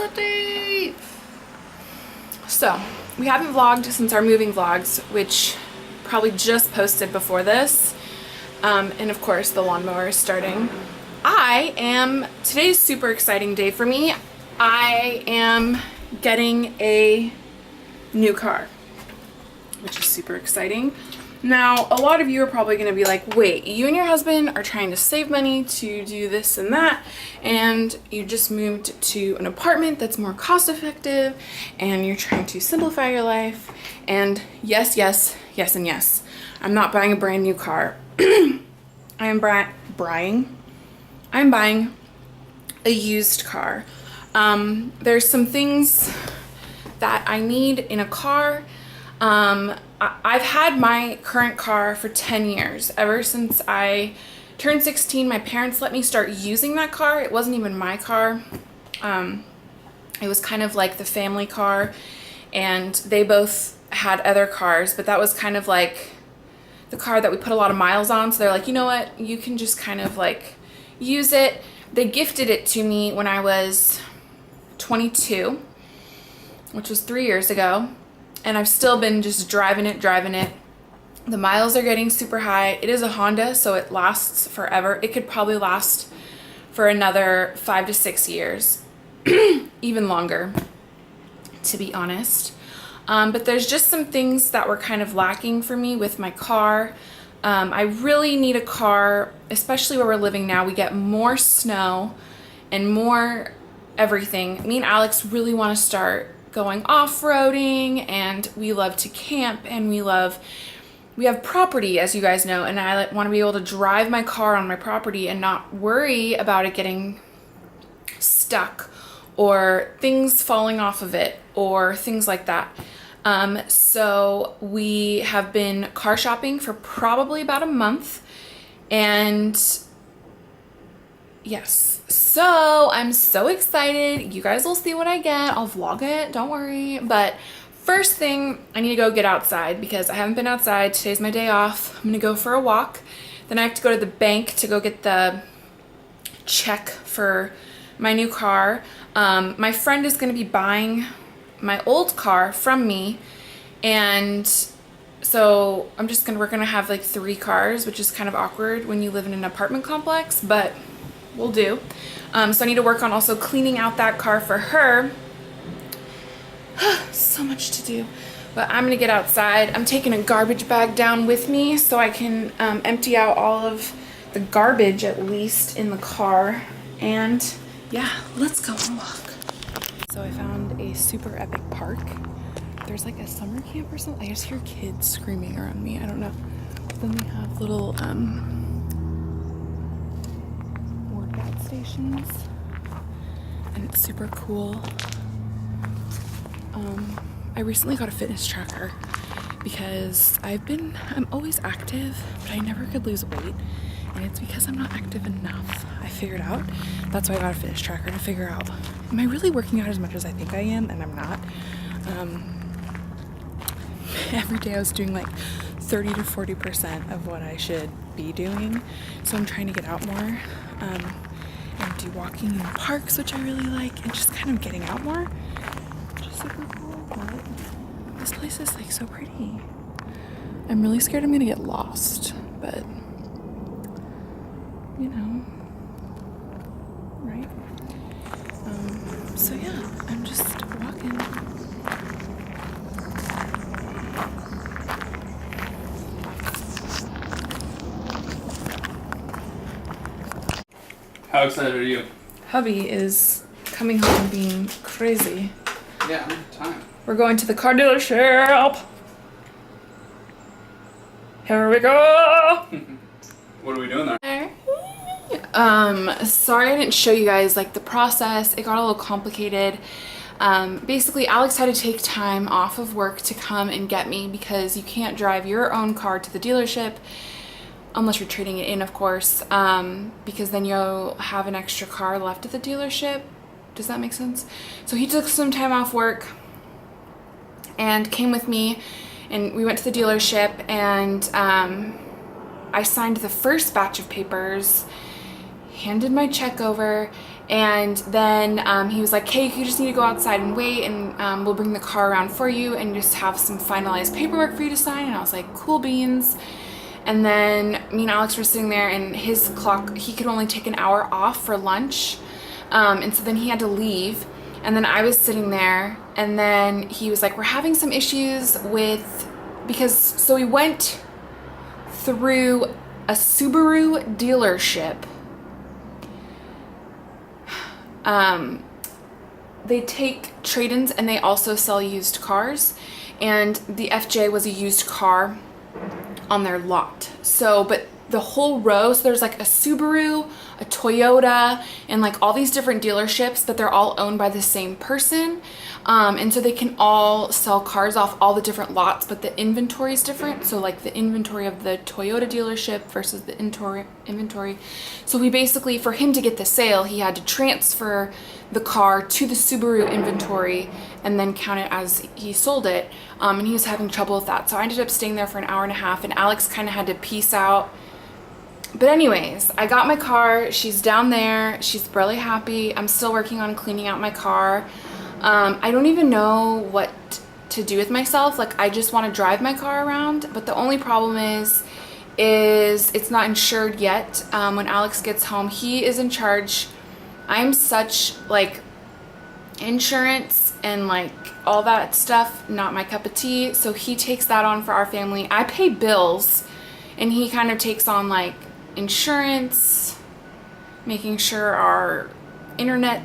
update. So we haven't vlogged since our moving vlogs, which probably just posted before this. And of course the lawnmower is starting. Today's a super exciting day for me. I am getting a new car, which is super exciting. Now, a lot of you are probably going to be like, wait, you and your husband are trying to save money to do this and that, and you just moved to an apartment that's more cost effective, and you're trying to simplify your life. And yes, yes, yes, and yes. I'm not buying a brand new car. I'm buying a used car. There's some things that I need in a car. I've had my current car for 10 years. Ever since I turned 16, my parents let me start using that car. It wasn't even my car. It was kind of like the family car, and they both had other cars, but that was kind of like the car that we put a lot of miles on. So they're like, you know what, you can just kind of like use it. They gifted it to me when I was 22, which was 3 years ago. And I've still been just driving it. The miles are getting super high. It is a Honda, so it lasts forever. It could probably last for another 5 to 6 years, even longer, to be honest. But there's just some things that were kind of lacking for me with my car. I really need a car, especially where we're living now. We get more snow and more everything. Me and Alex really want to start going off-roading, and we love to camp, and we have property, as you guys know, and I want to be able to drive my car on my property and not worry about it getting stuck or things falling off of it or things like that. So we have been car shopping for probably about a month, and yes, so I'm so excited. You guys will see what I get. I'll vlog it, don't worry. But first thing, I need to go get outside because I haven't been outside. Today's my day off. I'm gonna go for a walk. Then I have to go to the bank to go get the check for my new car. My friend is gonna be buying my old car from me, and so we're gonna have like 3 cars, which is kind of awkward when you live in an apartment complex, but we'll do. So I need to work on also cleaning out that car for her. So much to do, but I'm gonna get outside. I'm taking a garbage bag down with me so I can empty out all of the garbage, at least, in the car. And yeah, let's go and walk. So I found a super epic park. There's like a summer camp or something. I just hear kids screaming around me. I don't know. But then they have little workout stations, and it's super cool. I recently got a fitness tracker because I'm always active, but I never could lose weight, and it's because I'm not active enough. I figured out. That's why I got a fitness tracker, to figure out, am I really working out as much as I think I am? And I'm not. Every day I was doing like 30 to 40% of what I should be doing, so I'm trying to get out more and do walking in parks, which I really like, and just kind of getting out more, which is super cool. But this place is like so pretty. I'm really scared I'm gonna get lost, but you know, right? So yeah, I'm just walking. How excited are you? Hubby is coming home being crazy. Yeah, I'm time. We're going to the car dealership. Here we go. What are we doing there? Sorry I didn't show you guys like the process. It got a little complicated. Basically, Alex had to take time off of work to come and get me because you can't drive your own car to the dealership unless you're trading it in, of course, because then you'll have an extra car left at the dealership. Does that make sense? So he took some time off work and came with me, and we went to the dealership, and I signed the first batch of papers, handed my check over, And then he was like, hey, you just need to go outside and wait, and we'll bring the car around for you and just have some finalized paperwork for you to sign. And I was like, cool beans. And then me and Alex were sitting there, and his clock, he could only take an hour off for lunch. And so then he had to leave. And then I was sitting there, and then he was like, we're having some issues with, so we went through a Subaru dealership. They take trade-ins and they also sell used cars, and the FJ was a used car on their lot. So, but the whole row, so there's like a Subaru, a Toyota, and like all these different dealerships, but they're all owned by the same person. And so they can all sell cars off all the different lots, but the inventory is different. So like the inventory of the Toyota dealership versus the inventory. So we basically, for him to get the sale, he had to transfer the car to the Subaru inventory and then count it as he sold it. And he was having trouble with that. So I ended up staying there for an hour and a half, and Alex kind of had to peace out. But anyways, I got my car. She's down there. She's really happy. I'm still working on cleaning out my car. I don't even know what to do with myself. Like, I just want to drive my car around. But the only problem is it's not insured yet. When Alex gets home, he is in charge. I'm such like insurance and like all that stuff, not my cup of tea. So he takes that on for our family. I pay bills, and he kind of takes on like insurance, making sure our internet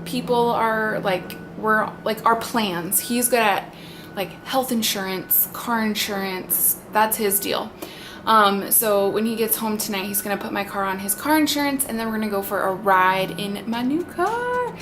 people are like, we're like our plans. He's good at like health insurance, car insurance. That's his deal. So when he gets home tonight, he's gonna put my car on his car insurance, and then we're gonna go for a ride in my new car.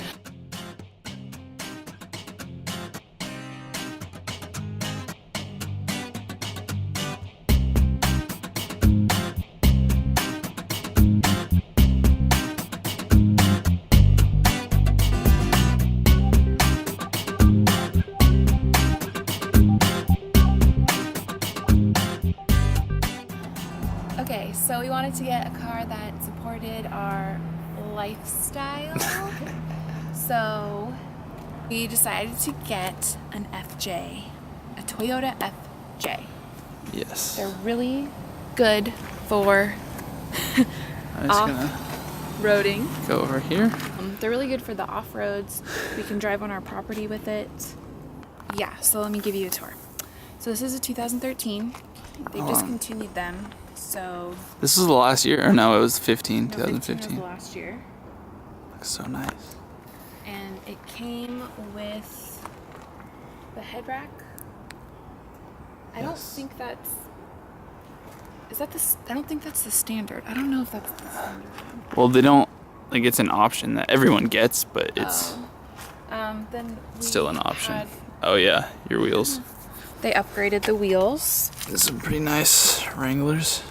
Okay, so we wanted to get a car that supported our lifestyle. So we decided to get an FJ, a Toyota FJ. Yes. They're really good for I'm just gonna off-roading. go over here. They're really good for the off-roads. We can drive on our property with it. Yeah, so let me give you a tour. So this is a 2013. They've discontinued them. So This was the last year, or no, it was 15, no, 2015. 15 was last year. Looks so nice. And it came with the head rack. I don't think that's... Is that the... I don't think that's the standard. I don't know if that's the standard. Well, they don't, like, it's an option that everyone gets, but it's Then we still an option. had- Oh yeah, your wheels. They upgraded the wheels. There's some pretty nice Wranglers.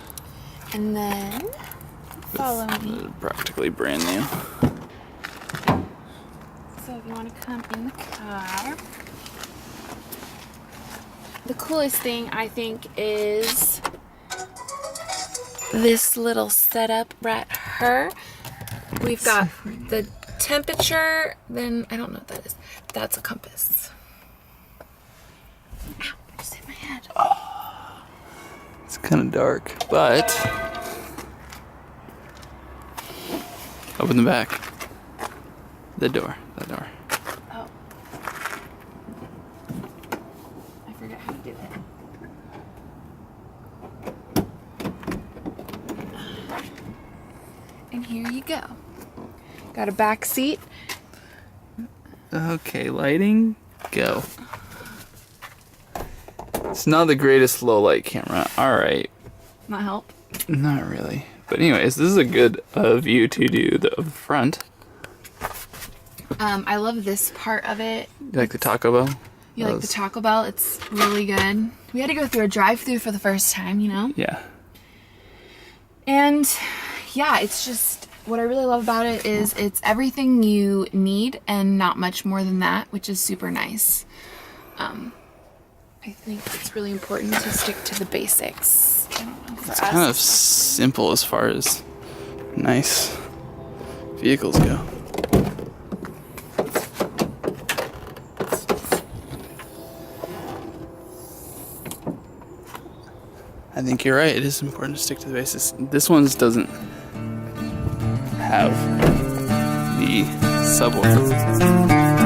And then... Follow me. They're practically brand new. So if you want to come in the car... The coolest thing, I think, is this little setup right here. We've got the temperature, then I don't know what that is. That's a compass. Ow, I just hit my head. It's kind of dark, but open the back. The door. Oh. I forgot how to do it. And here you go. Got a back seat. Okay, lighting, go. It's not the greatest low light camera. All right, Not help. not really. But anyways, this is a good view to do the front. I love this part of it. You like the Taco Bell? You like the Taco Bell? It's really good. We had to go through a drive-through for the first time, you know? Yeah. And yeah, it's just, what I really love about it is it's everything you need and not much more than that, which is super nice. I think it's really important to stick to the basics. I don't know, for It's us. kind of simple as far as nice vehicles go. I think you're right. It is important to stick to the basics. This one doesn't have the subwoofer.